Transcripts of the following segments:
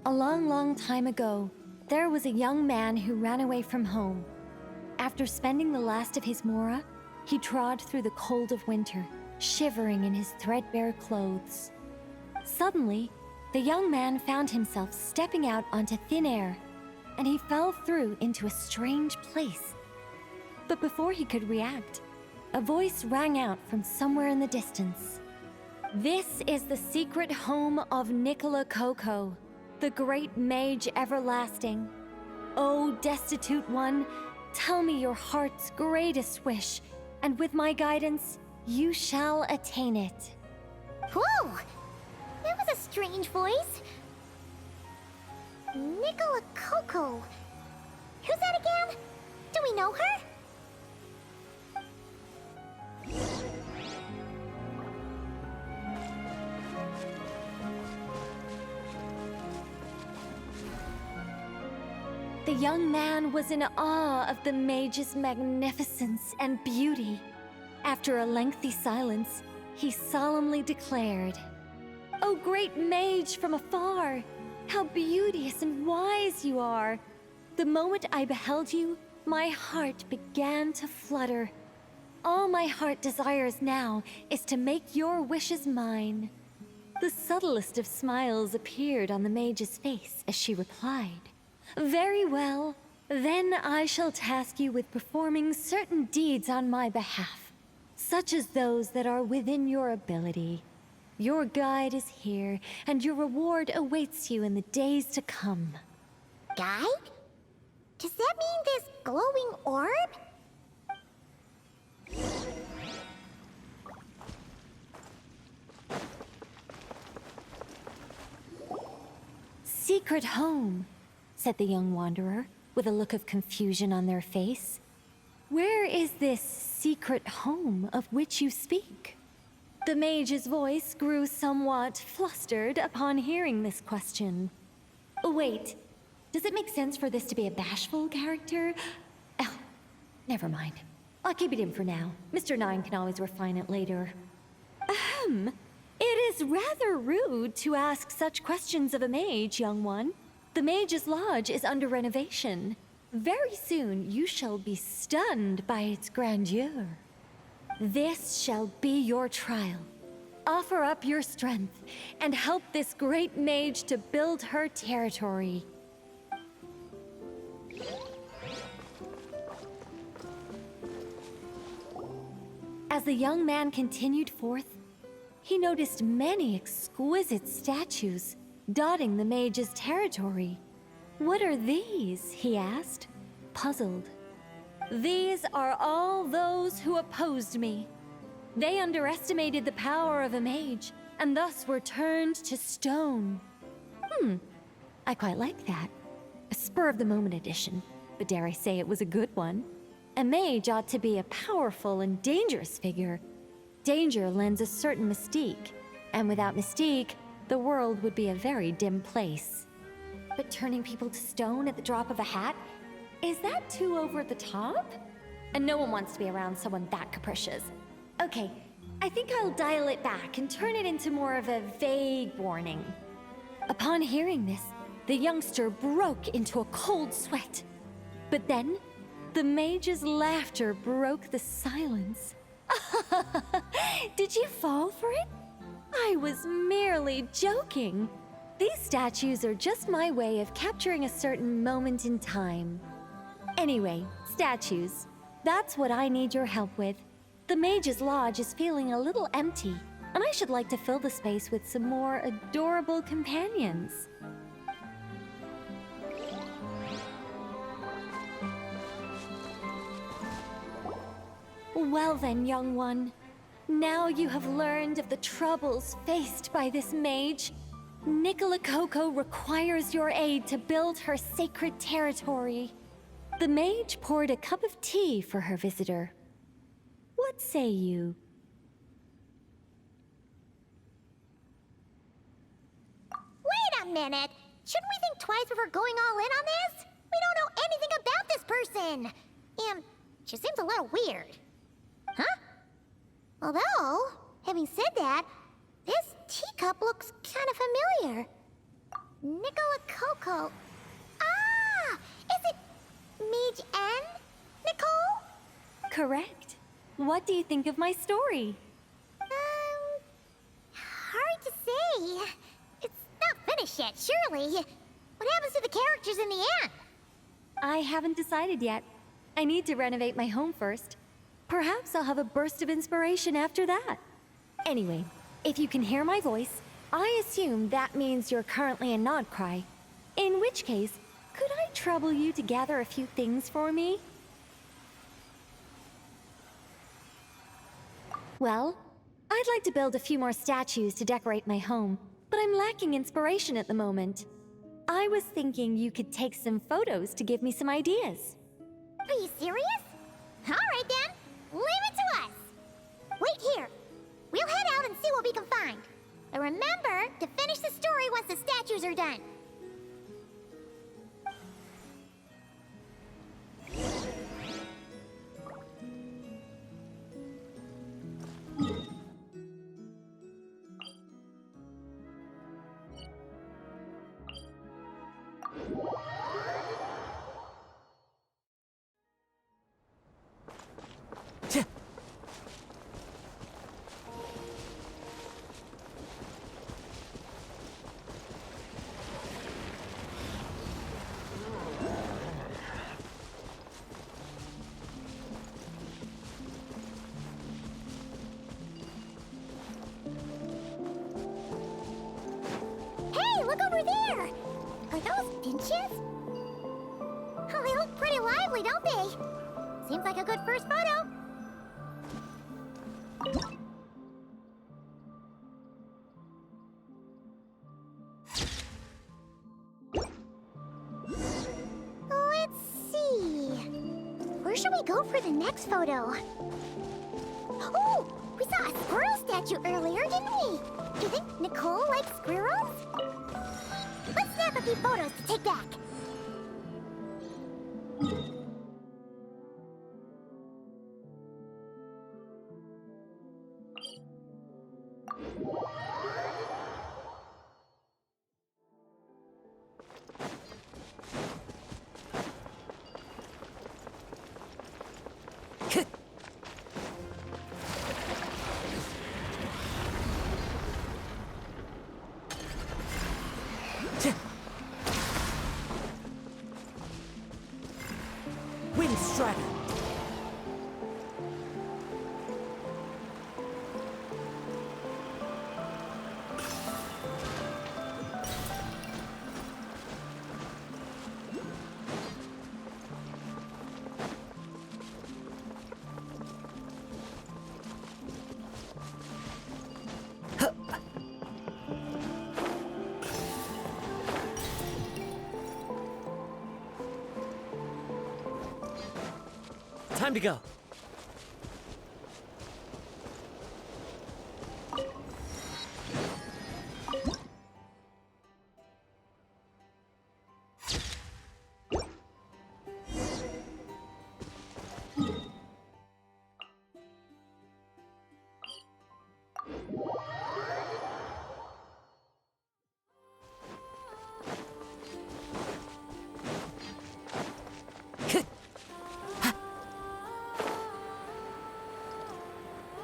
A long, long time ago, there was a young man who ran away from home. After spending the last of his mora, he trod through the cold of winter, shivering in his threadbare clothes. Suddenly, the young man found himself stepping out onto thin air, and he fell through into a strange place. But before he could react, a voice rang out from somewhere in the distance. "This is the secret home of Nicola Coco, the great mage everlasting. O destitute one, tell me your heart's greatest wish, and with my guidance, you shall attain it." Whoa! That was a strange voice. Nicola Coco. Who's that again? Do we know her? The young man was in awe of the mage's magnificence and beauty. After a lengthy silence, he solemnly declared, "O great mage from afar, how beauteous and wise you are! The moment I beheld you, my heart began to flutter. All my heart desires now is to make your wishes mine." The subtlest of smiles appeared on the mage's face as she replied, "Very well, then I shall task you with performing certain deeds on my behalf, such as those that are within your ability. Your guide is here, and your reward awaits you in the days to come." Guide? Does that mean this glowing orb? "Secret home," said the young wanderer, with a look of confusion on their face. "Where is this secret home of which you speak?" The mage's voice grew somewhat flustered upon hearing this question. Wait, does it make sense for this to be a bashful character? Oh, never mind. I'll keep it in for now. Mr. Nine can always refine it later. It is rather rude to ask such questions of a mage, young one. The Mage's Lodge is under renovation. Very soon you shall be stunned by its grandeur. This shall be your trial. Offer up your strength and help this great mage to build her territory. As the young man continued forth, he noticed many exquisite statues dotting the mage's territory. "What are these?" he asked, puzzled. "These are all those who opposed me. They underestimated the power of a mage, and thus were turned to stone." I quite like that. A spur-of-the-moment addition, but dare I say it was a good one. A mage ought to be a powerful and dangerous figure. Danger lends a certain mystique, and without mystique, the world would be a very dim place. But turning people to stone at the drop of a hat? Is that too over the top? And no one wants to be around someone that capricious. Okay, I think I'll dial it back and turn it into more of a vague warning. Upon hearing this, the youngster broke into a cold sweat. But then, the mage's laughter broke the silence. "Did you fall for it? I was merely joking. These statues are just my way of capturing a certain moment in time. Anyway, statues. That's what I need your help with. The Mage's Lodge is feeling a little empty, and I should like to fill the space with some more adorable companions." "Well then, young one, now you have learned of the troubles faced by this mage. Nicola Coco requires your aid to build her sacred territory." The mage poured a cup of tea for her visitor. "What say you?" Wait a minute! Shouldn't we think twice before going all in on this? We don't know anything about this person! And she seems a little weird. Huh? Although, having said that, this teacup looks kind of familiar. Nicola Nicole. Ah! Is it Mage N? Nicole? Correct. What do you think of my story? Hard to say. It's not finished yet, surely. What happens to the characters in the end? I haven't decided yet. I need to renovate my home first. Perhaps I'll have a burst of inspiration after that. Anyway, if you can hear my voice, I assume that means you're currently in Nodcry. In which case, could I trouble you to gather a few things for me? Well, I'd like to build a few more statues to decorate my home, but I'm lacking inspiration at the moment. I was thinking you could take some photos to give me some ideas. Are you serious? All right then, leave it to us. Wait here. We'll head out and see what we can find. But remember to finish the story once the statues are done. Hey, look over there! Are those finches? Oh, they look pretty lively, don't they? Seems like a good first photo. Let's see. Where should we go for the next photo? Oh, we saw a squirrel statue earlier, didn't we? Do you think Nicole likes squirrels? Let's snap a few photos to take back. Windstrider. Time to go.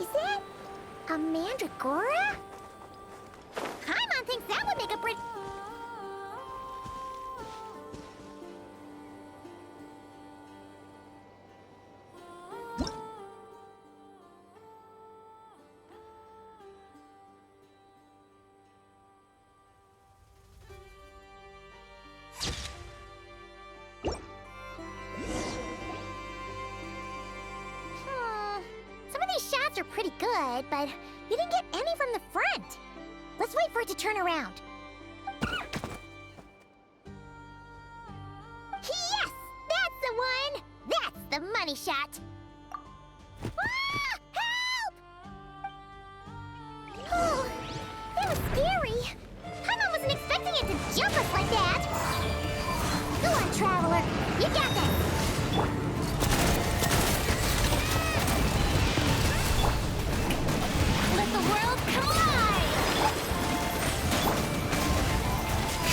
Is that a mandragora? Paimon thinks that would make a pretty... Some of these shots are pretty good, but you didn't get any from the front. Let's wait for it to turn around. Yes! That's the one! That's the money shot! Ah! Help! Oh, that was scary. Paimon wasn't expecting it to jump us like that. Go on, Traveler. You got this. Let the world come alive!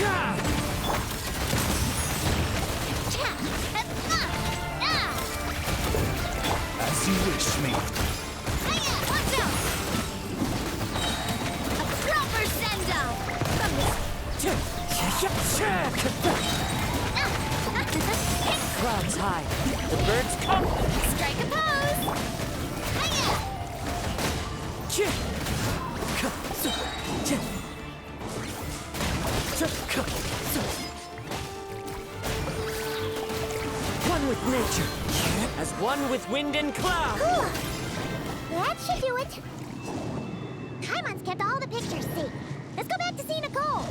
Gah! Clouds high. The birds come. Strike a pose! Hiya! One with nature, as one with wind and cloud. That should do it. Kaimon's kept all the pictures, see? Let's go back to see Nicole.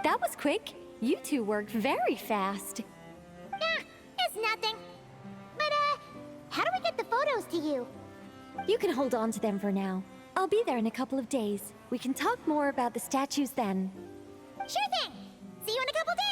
That was quick. You two worked very fast. It's nothing. But, how do we get the photos to you? You can hold on to them for now. I'll be there in a couple of days. We can talk more about the statues then. Sure thing! See you in a couple days!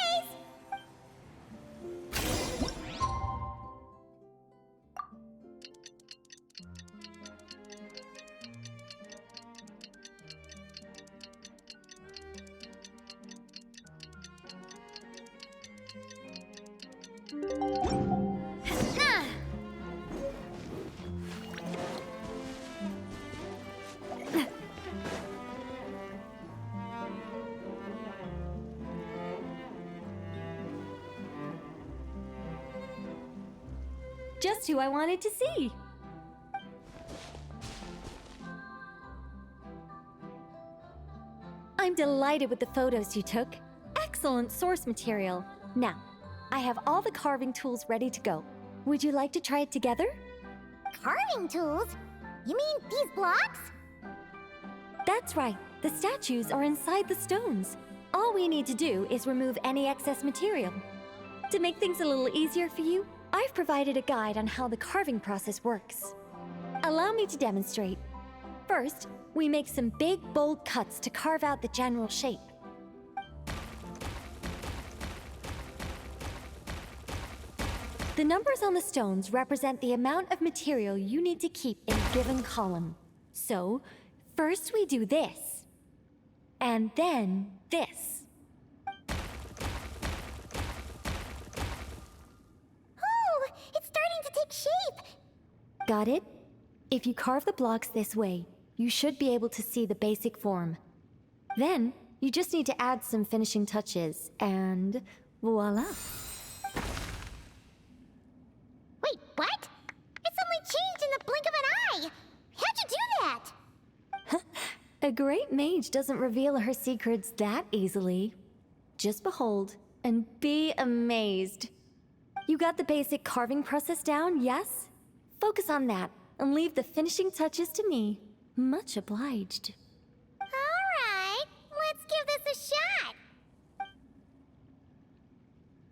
Just who I wanted to see. I'm delighted with the photos you took. Excellent source material. Now, I have all the carving tools ready to go. Would you like to try it together? Carving tools? You mean these blocks? That's right. The statues are inside the stones. All we need to do is remove any excess material. To make things a little easier for you, I've provided a guide on how the carving process works. Allow me to demonstrate. First, we make some big, bold cuts to carve out the general shape. The numbers on the stones represent the amount of material you need to keep in a given column. So, first we do this, and then this. It's starting to take shape! Got it? If you carve the blocks this way, you should be able to see the basic form. Then, you just need to add some finishing touches, and voila! Wait, what? It suddenly changed in the blink of an eye! How'd you do that? A great mage doesn't reveal her secrets that easily. Just behold, and be amazed. You got the basic carving process down, yes? Focus on that, and leave the finishing touches to me. Much obliged. Alright, let's give this a shot!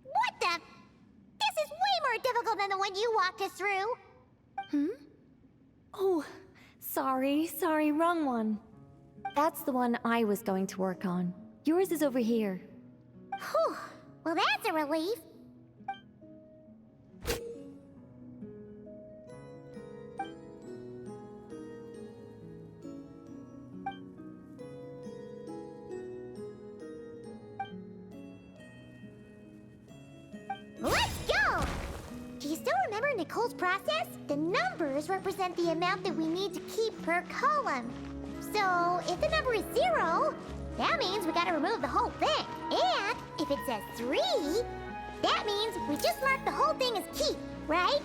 What walked us through. Oh, sorry, wrong one. That's the one I was going to work on. Yours is over here. Whew. Well, that's a relief. Let's go! Do you still remember Nicole's process? The numbers represent the amount that we need to keep per column. So, if the number is 0, that means we gotta remove the whole thing. And if it says 3, that means we just mark the whole thing as keep, right?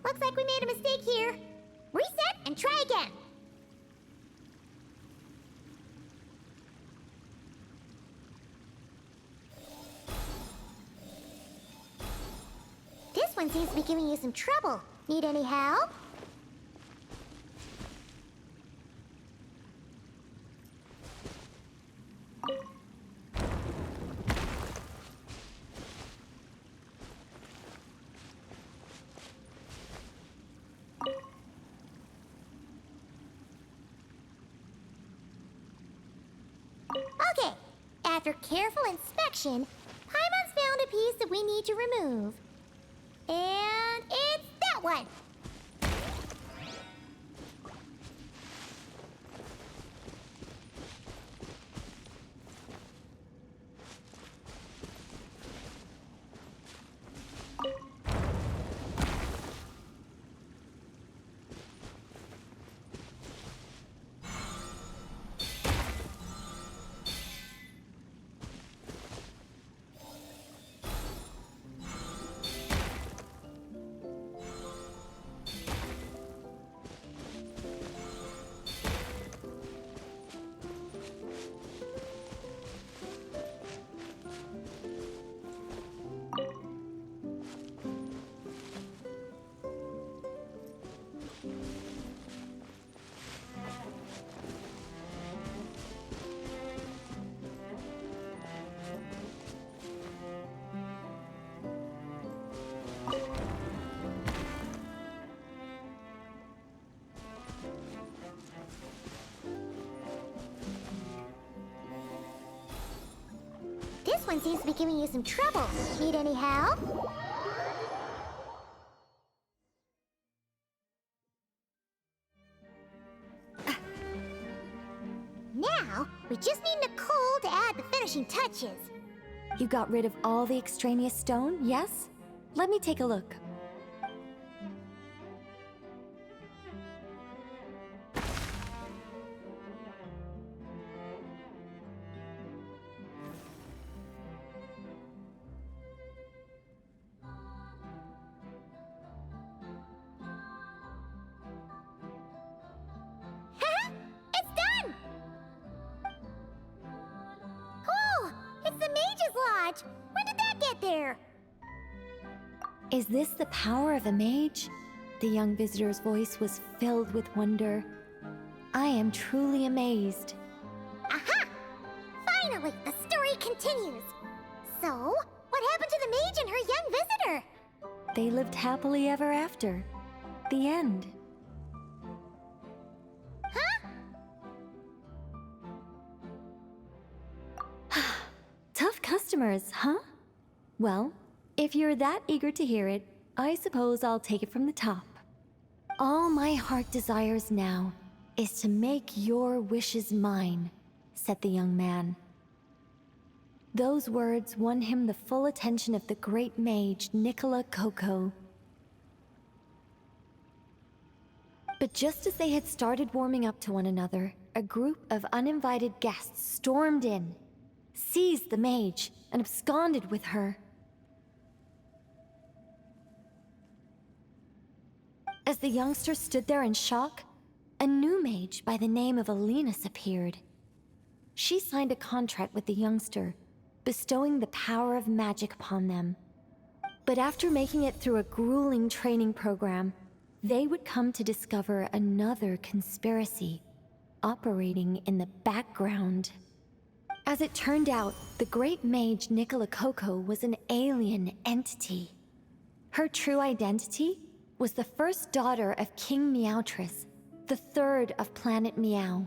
Looks like we made a mistake here. Reset and try again. This one seems to be giving you some trouble. Need any help? Okay, after careful inspection, Paimon's found a piece that we need to remove. And it's that one! This one seems to be giving you some trouble. Need any help? Now, we just need Nicole to add the finishing touches. You got rid of all the extraneous stone, yes? Let me take a look. It's done! Oh, it's the Mage's Lodge! When did that get there? Is this the power of a mage? The young visitor's voice was filled with wonder. I am truly amazed. Aha! Finally, the story continues. So, what happened to the mage and her young visitor? They lived happily ever after. The end. customers, huh? Well, if you're that eager to hear it, I suppose I'll take it from the top. All my heart desires now is to make your wishes mine, said the young man. Those words won him the full attention of the great mage, Nicola Coco. But just as they had started warming up to one another, a group of uninvited guests stormed in, seized the mage, and absconded with her. As the youngster stood there in shock, a new mage by the name of Alenus appeared. She signed a contract with the youngster, bestowing the power of magic upon them. But after making it through a grueling training program, they would come to discover another conspiracy operating in the background. As it turned out, the great mage Nicola Coco was an alien entity. Her true identity was the first daughter of King Meowtress, the third of Planet Meow.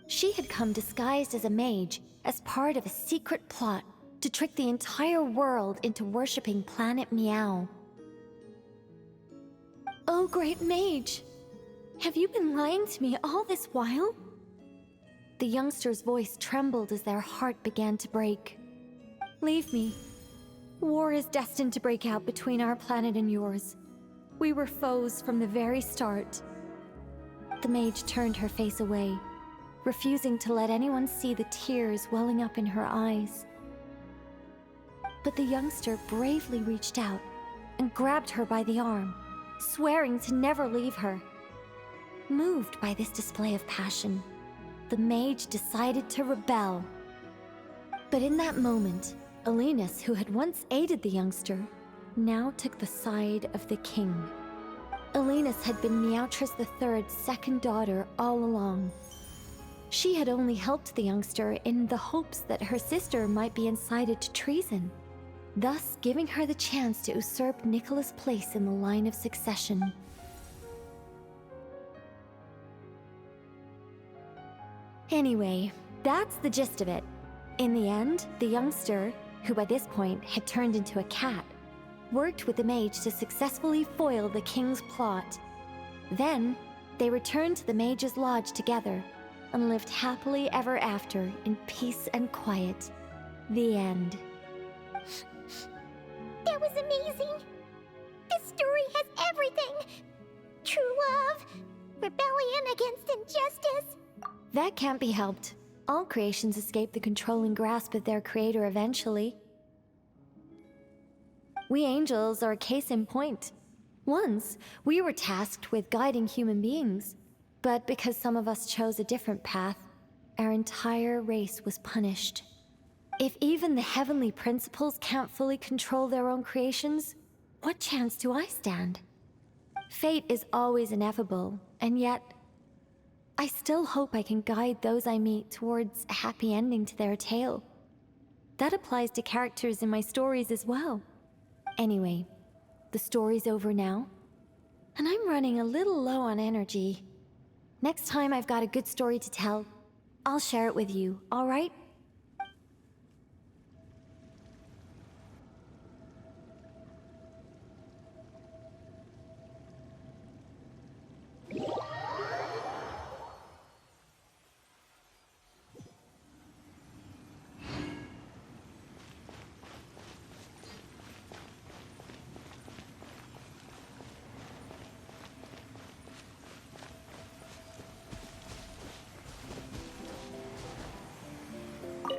She had come disguised as a mage as part of a secret plot to trick the entire world into worshipping Planet Meow. Oh, great mage! Have you been lying to me all this while? The youngster's voice trembled as their heart began to break. Leave me. War is destined to break out between our planet and yours. We were foes from the very start. The mage turned her face away, refusing to let anyone see the tears welling up in her eyes. But the youngster bravely reached out and grabbed her by the arm, swearing to never leave her. Moved by this display of passion, the mage decided to rebel. But in that moment, Alenus, who had once aided the youngster, now took the side of the king. Alenus had been Meowtress III's second daughter all along. She had only helped the youngster in the hopes that her sister might be incited to treason, thus giving her the chance to usurp Nicola's place in the line of succession. Anyway, that's the gist of it. In the end, the youngster, who by this point had turned into a cat, worked with the mage to successfully foil the king's plot. Then, they returned to the mage's lodge together and lived happily ever after in peace and quiet. The end. That was amazing! This story has everything! True love, rebellion against injustice. That can't be helped. All creations escape the controlling grasp of their creator eventually. We angels are a case in point. Once, we were tasked with guiding human beings, but because some of us chose a different path, our entire race was punished. If even the heavenly principles can't fully control their own creations, what chance do I stand? Fate is always ineffable, and yet, I still hope I can guide those I meet towards a happy ending to their tale. That applies to characters in my stories as well. Anyway, the story's over now, and I'm running a little low on energy. Next time I've got a good story to tell, I'll share it with you, all right?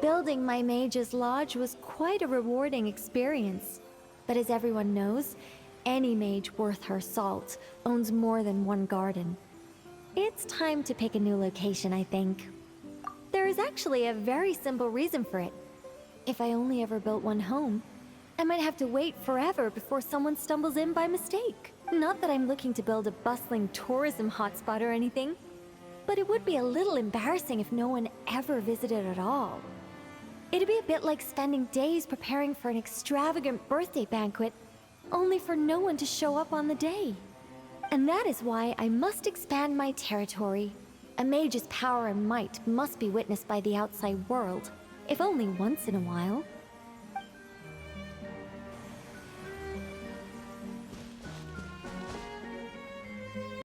Building my mage's lodge was quite a rewarding experience. But as everyone knows, any mage worth her salt owns more than one garden. It's time to pick a new location, I think. There is actually a very simple reason for it. If I only ever built one home, I might have to wait forever before someone stumbles in by mistake. Not that I'm looking to build a bustling tourism hotspot or anything, but it would be a little embarrassing if no one ever visited at all. It'd be a bit like spending days preparing for an extravagant birthday banquet, only for no one to show up on the day. And that is why I must expand my territory. A mage's power and might must be witnessed by the outside world, if only once in a while.